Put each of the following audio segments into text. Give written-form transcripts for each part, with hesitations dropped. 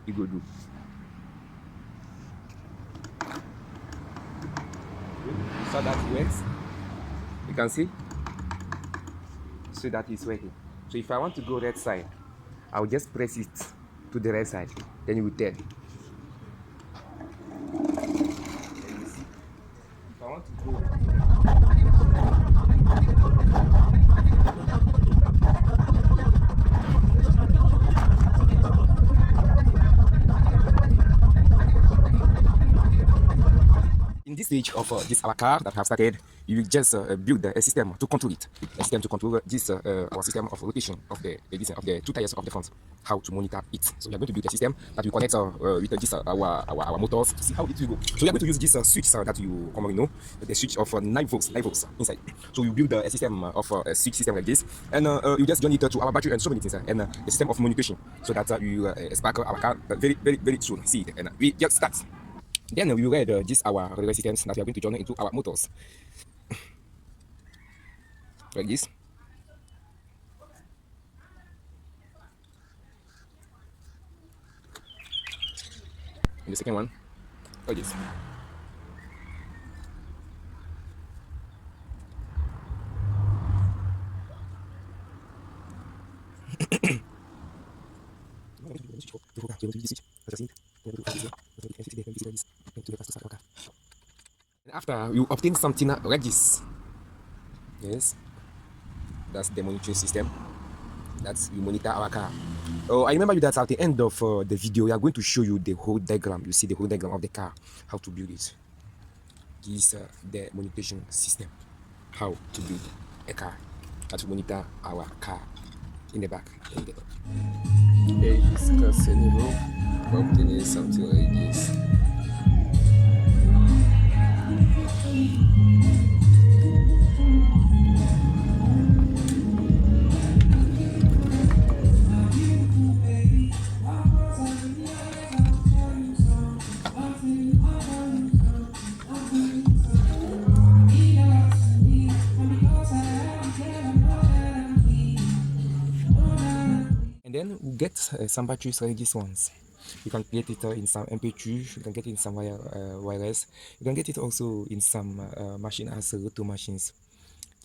you go do. You saw that it works. You can see. So that is working. So if I want to go right side, I'll just press it to the right side. Then you will turn. If I want to go, in this stage of this our car that have started, you will just build a system to control it, a system to control this our system of rotation of the two tires of the front, how to monitor it. So we are going to build a system that will connect with this our motors to see how it will go. So we are going to use this switch that you commonly know, the switch of 9 volts inside. So we build a system of a switch system like this, and you just join it to our battery and so many things, and a system of communication, so that you spark our car very soon. See it, and we just start. Then we read this our relay systems that we are going to join into our motors. Like this. And the second one, like this. And after you obtain something like this, yes, that's the monitoring system. That's you monitor our car. Oh, I remember you that at the end of the video, we are going to show you the whole diagram. You see the whole diagram of the car, how to build it. This is the monitoring system, how to build a car, how to monitor our car in the back. Okay, discuss any roof, obtain something like this. And then we get some batteries like these ones. You can get it in some MP3, you can get it in some wireless, you can get it also in some machine as Roto machines.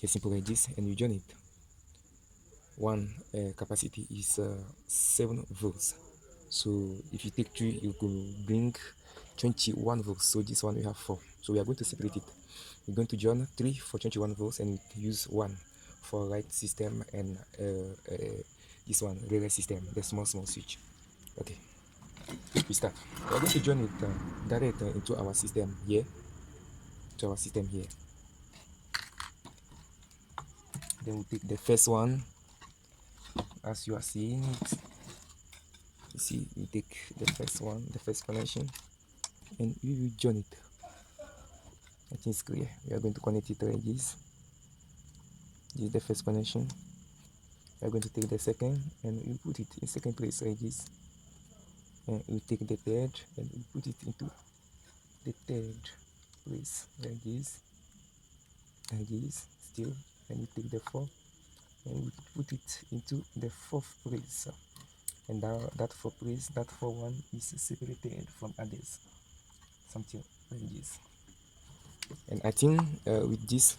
Just simple like this, and you join it. One capacity is 7 volts. So if you take 3, you can bring 21 volts. So this one we have 4. So we are going to separate it. We're going to join 3 for 21 volts and use 1 for light system, and this one relay system, the small switch. Okay, we start. We're going to join it direct into our system here. Then we take the first one, as you are seeing it. You see, we take the first one, the first connection, and we will join it. I think it's clear. We are going to connect it like this. This is the first connection. We are going to take the second, and we put it in second place like this. And we take the third, and we put it into the third place like this, still. And we take the fourth, and we put it into the fourth place. And that fourth place, that fourth one is separated from others, something like this. And I think with this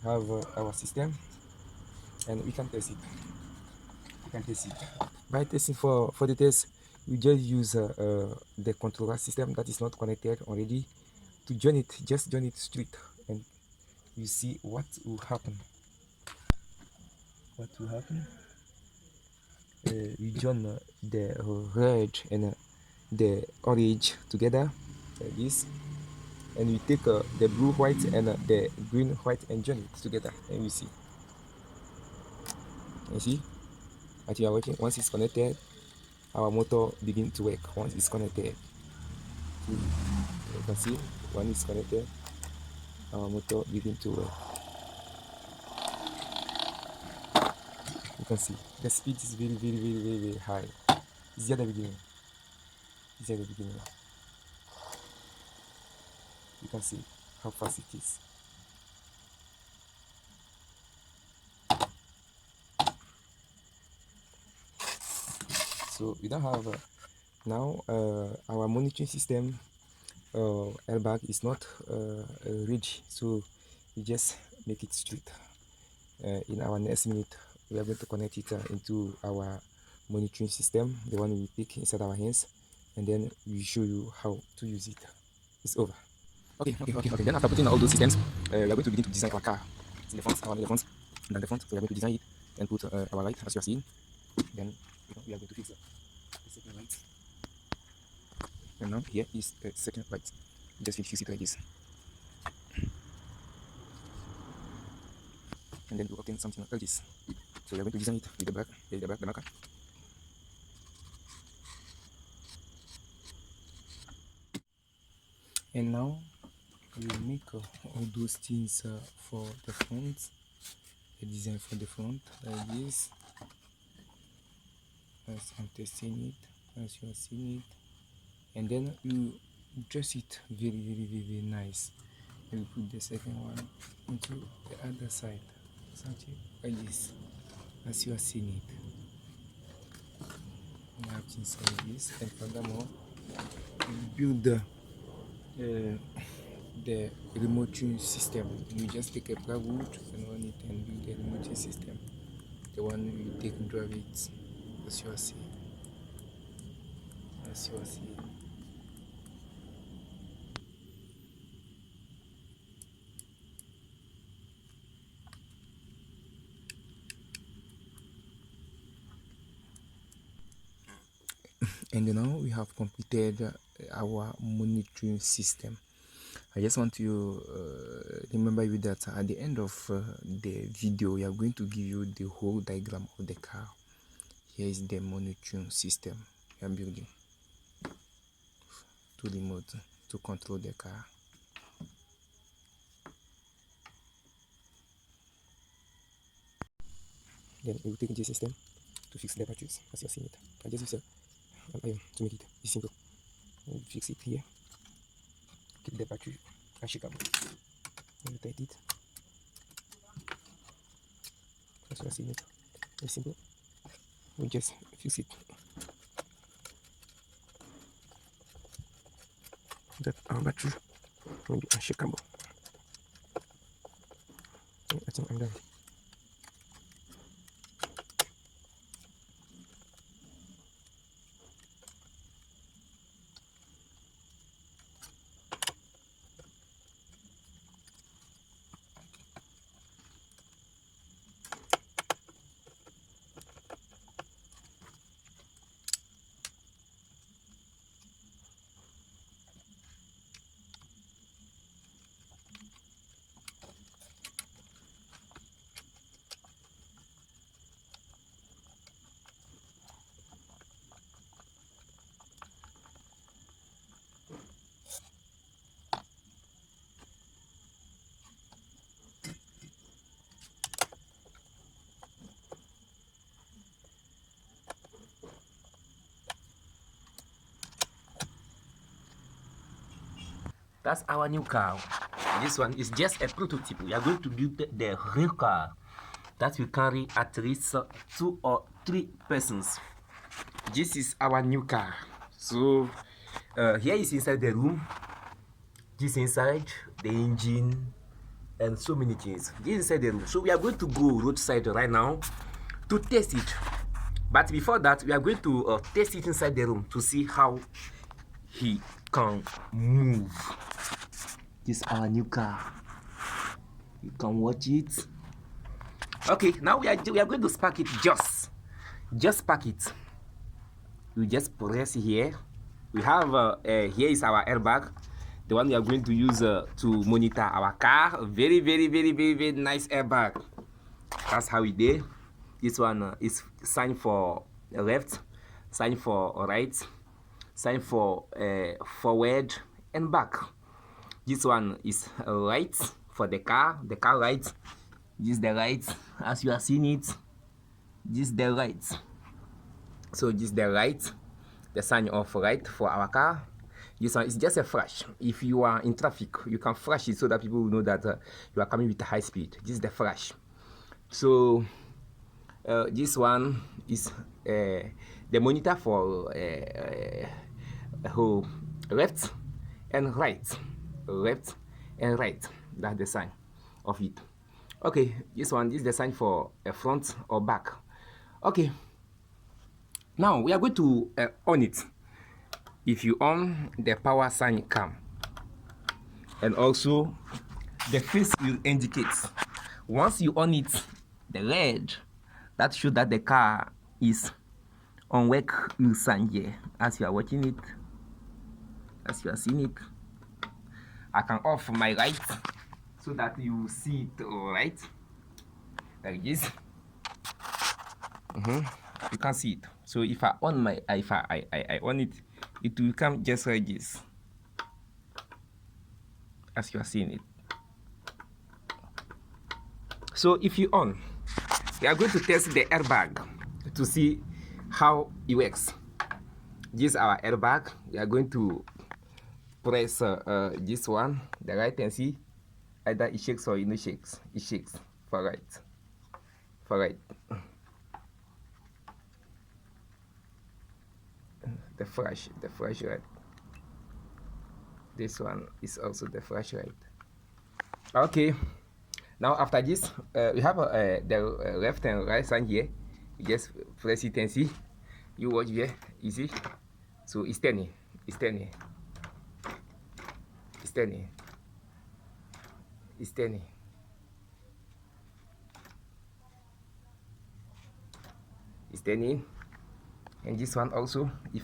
have our system, and we can test it. By testing for the test, we just use the controller system that is not connected already to join it. Just join it straight, and you see what will happen. We join the red and the orange together like this, and we take the blue white and the green white and join it together, and we see. You see, I think we are working. Once it's connected, our motor begin to work. Once it's connected, you can see when it's connected, our motor begin to work. You can see the speed is very high. It's at the beginning. You can see how fast it is. So we don't have Now our monitoring system airbag is not rigid, so we just make it straight. In our next minute, we are going to connect it into our monitoring system, the one we pick inside our hands, and then we show you how to use it. It's over. Okay. Then after putting all those systems, we are going to begin to design our car. In the front, and then the front, we are going to design it and put our light as you are seeing. Then we are going to fix the second light. And now here is the second light. Just fix it like this. And then we obtain something like this. So we are going to design it with the marker. And now we will make all those things for the front, the design for the front like this, as I'm testing it, as you are seeing it, and then you dress it very nice. You put the second one into the other side, something like this, as you are seeing it. You have things like this, and furthermore, you build the remote system. You just take a plywood and run it and build the remote system. The one you take and drive it, as you are seeing. And now we have completed our monitoring system. I just want to remember you that at the end of the video, we are going to give you the whole diagram of the car. Here is the monitoring system we are building to remote to control the car. Then we will take this system to fix the batteries as you are seeing it. I just use an iron to make it simple. We'll fix it here. Keep the battery unshakable. We'll tight it as you are seeing it. Very simple. We just fix it. That our battery will be unshakable. I think I'm done. That's our new car. This one is just a prototype. We are going to build the real car that will carry at least 2 or 3 persons. This is our new car. So here is inside the room. This inside the engine and so many things. This inside the room. So we are going to go roadside right now to test it. But before that, we are going to test it inside the room to see how he can move. This is our new car. You can watch it. Okay, now we are going to spark it. Just spark it. You just press here. We have here is our airbag, the one we are going to use to monitor our car. Very nice airbag. That's how we did. This one is sign for left, sign for right, sign for forward and back. This one is right for the car right. This is the right, as you are seeing it. This is the right. So this is the right, the sign of right for our car. This one is just a flash. If you are in traffic, you can flash it so that people will know that you are coming with a high speed. This is the flash. So this one is the monitor for left and right, left and right. That's the sign of it. Okay, this is the sign for a front or back. Okay, now we are going to on it. If you on, the power sign come, and also the face will indicate. Once you on it, the red, that shows that the car is on work will sign here. As you are watching it, as you are seeing it, I can off my light so that you see it right, like this. You can see it. So if I on my, if I on it, it will come just like this, as you are seeing it. So if you on, we are going to test the airbag to see how it works. This is our airbag. We are going to press this one, the right, and see either it shakes or it no shakes. It shakes for right, for right. The flash right. This one is also the flash right. Okay. Now after this, we have the left and right sign here. You just press it and see. You watch here, you see. So it's turning, it's turning, it's turning, it's turning. It's turning, and this one also. If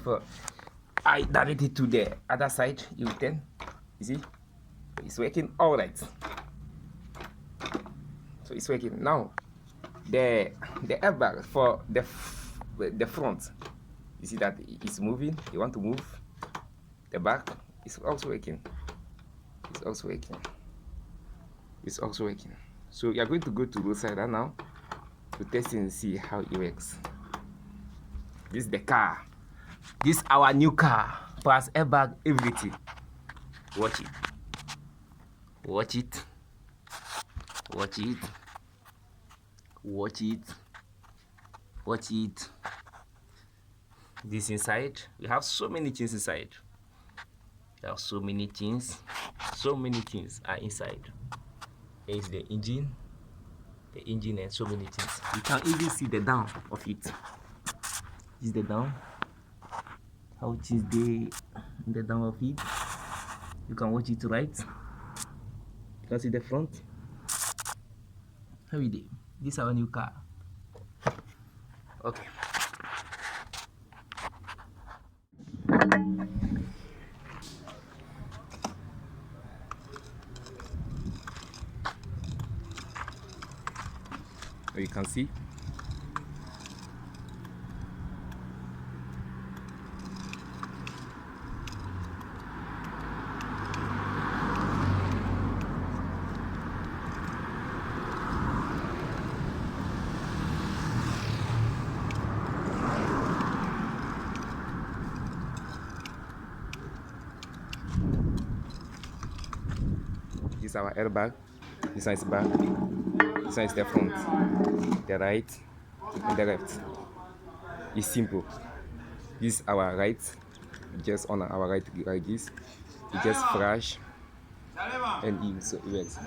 I direct it to the other side, you turn. You see, it's working all right. So it's working now. The airbag for the front, you see that it's moving. You want to move. The back is also working. It's also working. It's also working. So you are going to go to both sides now to test and see how it works. This is the car. This is our new car. Plus airbag, everything. Watch it. Watch it. Watch it. Watch it. Watch it. This inside, we have so many things inside. There are so many things. So many things are inside. Here is the engine. The engine and so many things. You can even see the down of it. This is the down. How it is the down of it. You can watch it right. You can see the front. How we do? This is our new car. Okay. So you can see. This is our airbag. This one is back. This one is the front, the right, and the left. It's simple. This is our right. Just on our right like this. It just flash and in, so it works.